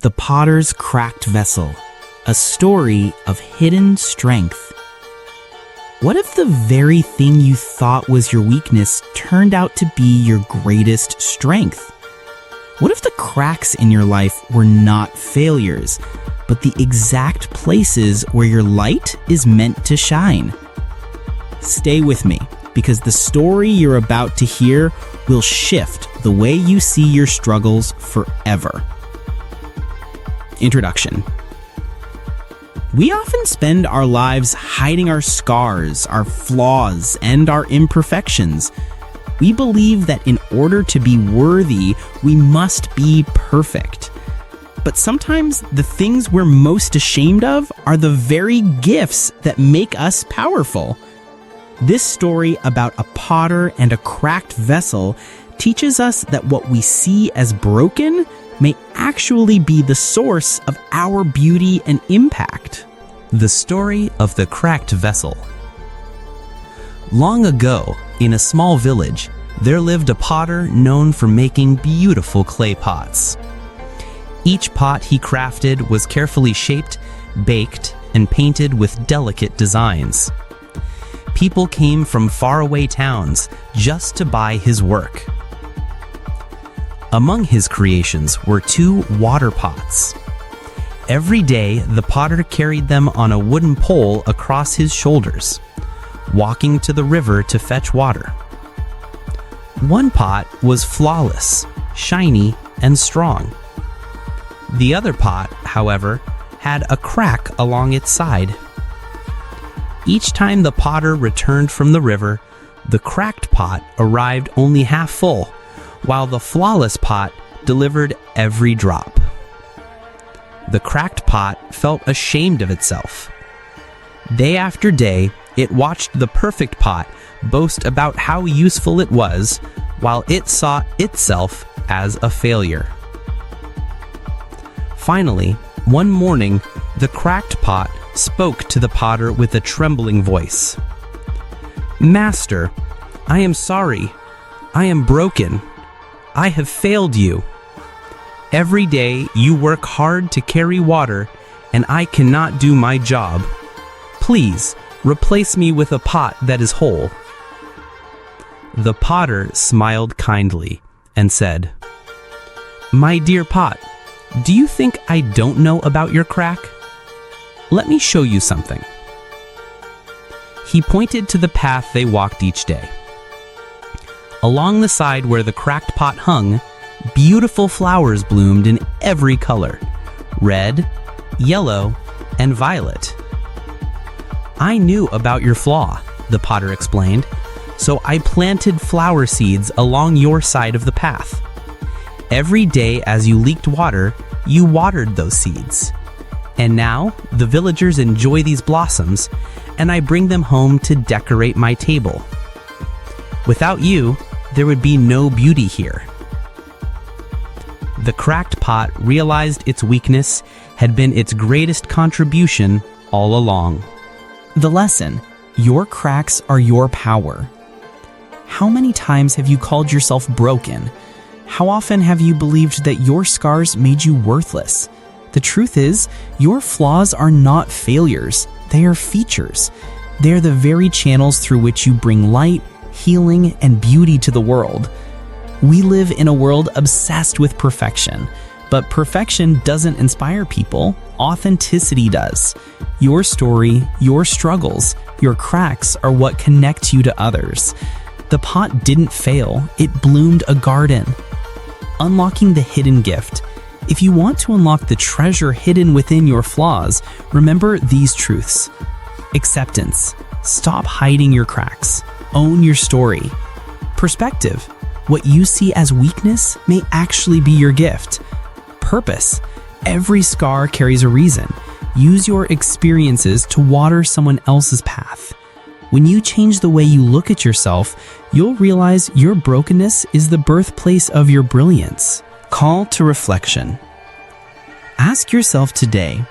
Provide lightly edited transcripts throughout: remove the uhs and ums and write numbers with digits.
The Potter's Cracked Vessel, a story of hidden strength. What if the very thing you thought was your weakness turned out to be your greatest strength? What if the cracks in your life were not failures, but the exact places where your light is meant to shine? Stay with me, because the story you're about to hear will shift the way you see your struggles forever. Introduction. We often spend our lives hiding our scars, our flaws, and our imperfections. We believe that in order to be worthy, we must be perfect. But sometimes the things we're most ashamed of are the very gifts that make us powerful. This story about a potter and a cracked vessel teaches us that what we see as broken may actually be the source of our beauty and impact. The story of the cracked vessel. Long ago, in a small village, there lived a potter known for making beautiful clay pots. Each pot he crafted was carefully shaped, baked, and painted with delicate designs. People came from faraway towns just to buy his work. Among his creations were 2 water pots. Every day, the potter carried them on a wooden pole across his shoulders, walking to the river to fetch water. One pot was flawless, shiny, and strong. The other pot, however, had a crack along its side. Each time the potter returned from the river, the cracked pot arrived only half full, while the flawless pot delivered every drop. The cracked pot felt ashamed of itself. Day after day, it watched the perfect pot boast about how useful it was, while it saw itself as a failure. Finally, one morning, the cracked pot spoke to the potter with a trembling voice. "Master, I am sorry. I am broken. I have failed you. Every day you work hard to carry water, and I cannot do my job. Please, replace me with a pot that is whole." The potter smiled kindly and said, "My dear pot, do you think I don't know about your crack? Let me show you something." He pointed to the path they walked each day. Along the side where the cracked pot hung, beautiful flowers bloomed in every color: red, yellow, and violet. "I knew about your flaw," the potter explained, "so I planted flower seeds along your side of the path. Every day as you leaked water, you watered those seeds. And now the villagers enjoy these blossoms, and I bring them home to decorate my table. Without you, there would be no beauty here." The cracked pot realized its weakness had been its greatest contribution all along. The lesson: your cracks are your power. How many times have you called yourself broken? How often have you believed that your scars made you worthless? The truth is, your flaws are not failures. They are features. They are the very channels through which you bring light, healing, and beauty to the world. We live in a world obsessed with perfection, but perfection doesn't inspire people. Authenticity does. Your story, your struggles, your cracks are what connect you to others. The pot didn't fail, it bloomed a garden. Unlocking the hidden gift. If you want to unlock the treasure hidden within your flaws, remember these truths. Acceptance. Stop hiding your cracks. Own your story. Perspective. What you see as weakness may actually be your gift. Purpose. Every scar carries a reason. Use your experiences to water someone else's path. When you change the way you look at yourself, you'll realize your brokenness is the birthplace of your brilliance. Call to reflection. Ask yourself today,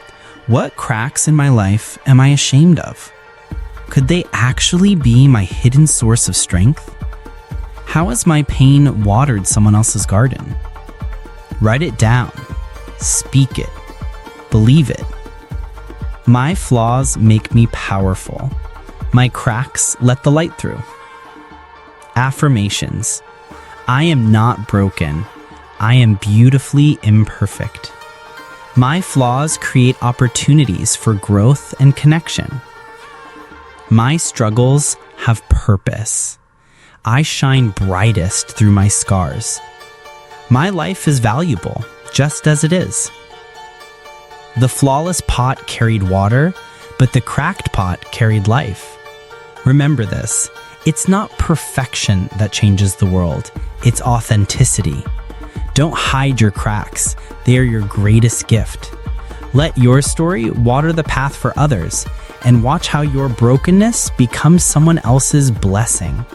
what cracks in my life am I ashamed of? Could they actually be my hidden source of strength? How has my pain watered someone else's garden? Write it down. Speak it. Believe it. My flaws make me powerful. My cracks let the light through. Affirmations. I am not broken. I am beautifully imperfect. My flaws create opportunities for growth and connection. My struggles have purpose. I shine brightest through my scars. My life is valuable, just as it is. The flawless pot carried water, but the cracked pot carried life. Remember this, it's not perfection that changes the world, it's authenticity. Don't hide your cracks, they are your greatest gift. Let your story water the path for others, and watch how your brokenness becomes someone else's blessing.